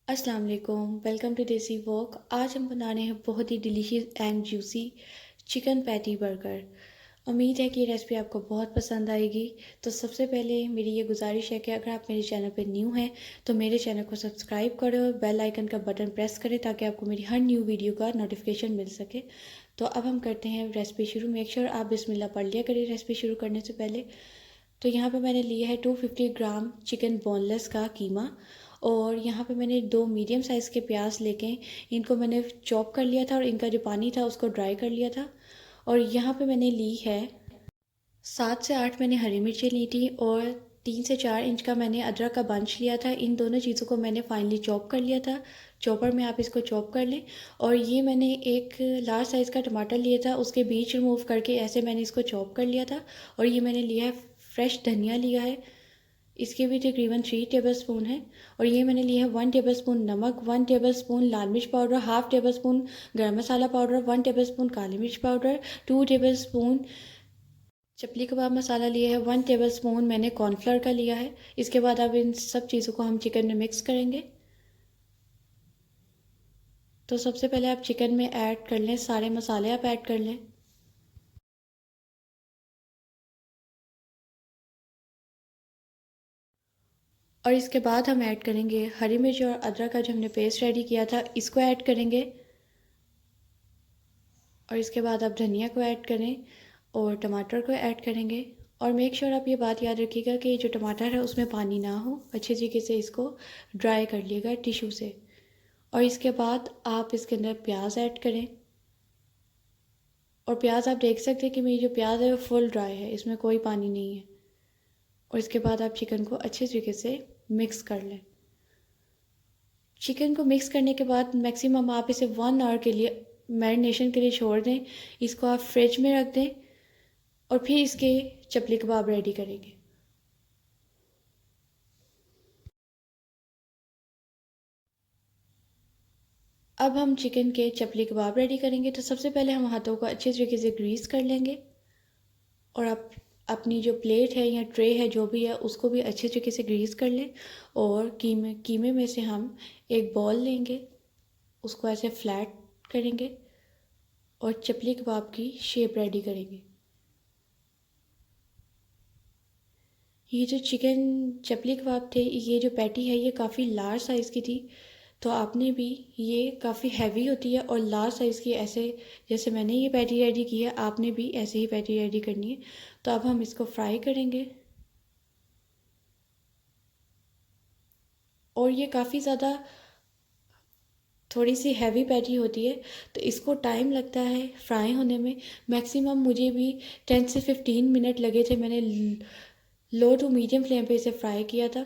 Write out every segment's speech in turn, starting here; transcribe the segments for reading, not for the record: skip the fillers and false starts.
अस्सलाम वालेकुम, welcome to देसी वॉक। आज हम बना रहे हैं बहुत ही delicious and juicy chicken patty burger. उम्मीद है कि ये रेसिपी आपको बहुत पसंद आएगी। तो सबसे पहले मेरी ये गुजारिश है कि अगर आप मेरे चैनल पर न्यू हैं तो मेरे चैनल को सब्सक्राइब करें और बेल आइकन का बटन प्रेस करें ताकि आपको मेरी हर न्यू वीडियो का नोटिफिकेशन मिल सके। तो अब हम करते हैं रेसिपी शुरू। मेक श्योर आप बिस्मिल्लाह पढ़ लिया करिए रेसिपी शुरू करने से पहले। तो यहाँ पे मैंने लिया है 250 ग्राम चिकन बोनलेस का कीमा। और यहाँ पे मैंने 2 मीडियम साइज़ के प्याज लेके इनको मैंने चॉप कर लिया था और इनका जो पानी था उसको ड्राई कर लिया था। और यहाँ पे मैंने ली है 7 से 8 मैंने हरी मिर्चें ली थी और 3 से 4 इंच का मैंने अदरक का बंच लिया था। इन दोनों चीज़ों को मैंने फाइनली चॉप कर लिया था। चॉपर में आप इसको चॉप कर लें। और ये मैंने एक लार्ज साइज़ का टमाटर लिया था, उसके बीज रिमूव करके ऐसे मैंने इसको चॉप कर लिया था। और ये मैंने लिया है फ्रेश धनिया लिया है, इसके भी तकरीबन 3 टेबल स्पून है। और ये मैंने लिया है 1 टेबल स्पून नमक, 1 टेबल स्पून लाल मिर्च पाउडर, हाफ टेबल स्पून गर्म मसाला पाउडर, 1 टेबल स्पून काली मिर्च पाउडर, 2 टेबल स्पून चपली कबाब मसाला लिया है, 1 टेबल स्पून मैंने कॉर्नफ्लोर का लिया है। इसके बाद अब इन सब चीज़ों को हम चिकन में मिक्स करेंगे। तो सबसे पहले आप चिकन में ऐड कर लें, सारे मसाले आप ऐड कर लें। और इसके बाद हम ऐड करेंगे हरी मिर्च और अदरक का जो हमने पेस्ट रेडी किया था, इसको ऐड करेंगे। और इसके बाद आप धनिया को ऐड करें और टमाटर को ऐड करेंगे। और मेक श्योर आप ये बात याद रखिएगा कि जो टमाटर है उसमें पानी ना हो, अच्छे तरीके से इसको ड्राई कर लिएगा टिश्यू से। और इसके बाद आप इसके अंदर प्याज ऐड करें। और प्याज आप देख सकते हैं कि मेरी जो प्याज है वो फुल ड्राई है, इसमें कोई पानी नहीं है। और इसके बाद आप चिकन को अच्छे तरीके से मिक्स कर लें। चिकन को मिक्स करने के बाद मैक्सिमम आप इसे 1 आवर के लिए मैरिनेशन के लिए छोड़ दें। इसको आप फ्रिज में रख दें और फिर इसके चपली कबाब रेडी करेंगे। अब हम चिकन के चपली कबाब रेडी करेंगे। तो सबसे पहले हम हाथों को अच्छे तरीके से ग्रीस कर लेंगे। और आप अपनी जो प्लेट है या ट्रे है जो भी है उसको भी अच्छे तरीके से ग्रीस कर लें। और कीमे कीमे में से हम एक बॉल लेंगे, उसको ऐसे फ्लैट करेंगे और चपली कबाब की शेप रेडी करेंगे। ये जो चिकन चपली कबाब थे, ये जो पैटी है ये काफ़ी लार्ज साइज़ की थी। तो आपने भी, ये काफ़ी हैवी होती है और लार्ज साइज़ की, ऐसे जैसे मैंने ये पैटी रेडी की है आपने भी ऐसे ही पैटी रेडी करनी है। तो अब हम इसको फ्राई करेंगे। और ये काफ़ी ज़्यादा थोड़ी सी हैवी पैटी होती है तो इसको टाइम लगता है फ्राई होने में। मैक्सिमम मुझे भी 10 से 15 मिनट लगे थे। मैंने लो टू मीडियम फ्लेम पे इसे फ्राई किया था।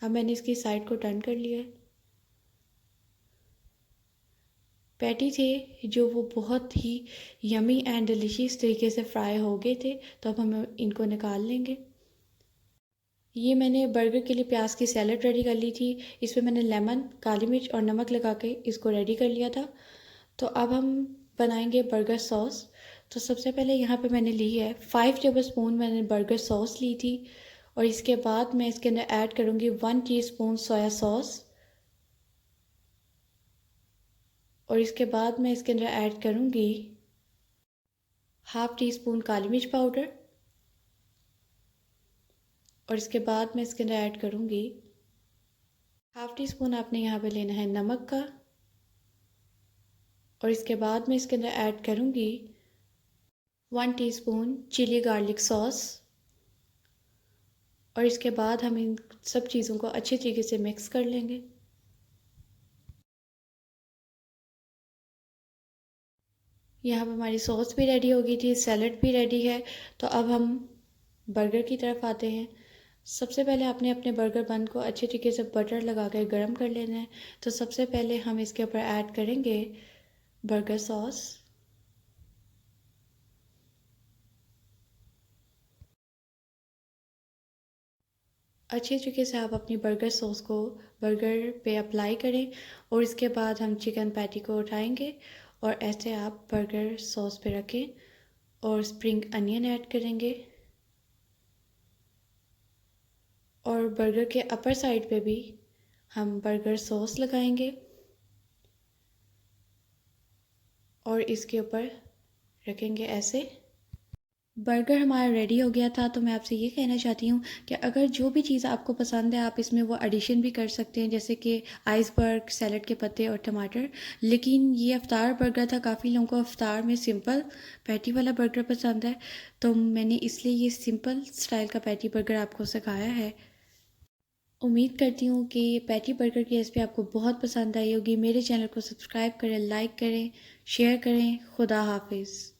अब मैंने इसकी साइड को टर्न कर लिया है। पैटी थे जो वो बहुत ही यमी एंड डिलीशियस तरीके से फ्राई हो गए थे। तो अब हम इनको निकाल लेंगे। ये मैंने बर्गर के लिए प्याज की सैलड रेडी कर ली थी। इसमें मैंने लेमन, काली मिर्च और नमक लगा के इसको रेडी कर लिया था। तो अब हम बनाएंगे बर्गर सॉस। तो सबसे पहले यहाँ पे मैंने ली है 5 टेबल स्पून मैंने बर्गर सॉस ली थी। और इसके बाद मैं इसके अंदर ऐड करूँगी 1 टीस्पून सोया सॉस। और इसके बाद मैं इसके अंदर ऐड करूँगी हाफ टी स्पून काली मिर्च पाउडर। और इसके बाद मैं इसके अंदर ऐड करूँगी हाफ टी स्पून, आपने यहाँ पे लेना है नमक का। और इसके बाद मैं इसके अंदर ऐड करूँगी 1 टीस्पून चिली गार्लिक सॉस। और इसके बाद हम इन सब चीज़ों को अच्छे तरीके से मिक्स कर लेंगे। यहाँ पर हमारी सॉस भी रेडी हो गई थी, सैलड भी रेडी है। तो अब हम बर्गर की तरफ आते हैं। सबसे पहले आपने अपने बर्गर बन को अच्छे तरीके से बटर लगा कर गर्म कर लेना है। तो सबसे पहले हम इसके ऊपर ऐड करेंगे बर्गर सॉस। अच्छे तरीके से आप अपनी बर्गर सॉस को बर्गर पे अप्लाई करें। और इसके बाद हम चिकन पैटी को उठाएंगे और ऐसे आप बर्गर सॉस पे रखें और स्प्रिंग अनियन ऐड करेंगे। और बर्गर के अपर साइड पे भी हम बर्गर सॉस लगाएंगे और इसके ऊपर रखेंगे ऐसे। बर्गर हमारा रेडी हो गया था। तो मैं आपसे ये कहना चाहती हूँ कि अगर जो भी चीज़ आपको पसंद है आप इसमें वो एडिशन भी कर सकते हैं, जैसे कि आइसबर्ग, सैलड के पत्ते और टमाटर। लेकिन ये अफ्तार बर्गर था, काफ़ी लोगों को अफ्तार में सिंपल पैटी वाला बर्गर पसंद है, तो मैंने इसलिए ये सिंपल स्टाइल का पैटी बर्गर आपको सिखाया है। उम्मीद करती हूँ कि ये पैटी बर्गर की रेसिपी आपको बहुत पसंद आई होगी। मेरे चैनल को सब्सक्राइब करें, लाइक करें, शेयर करें। खुदा हाफिज़।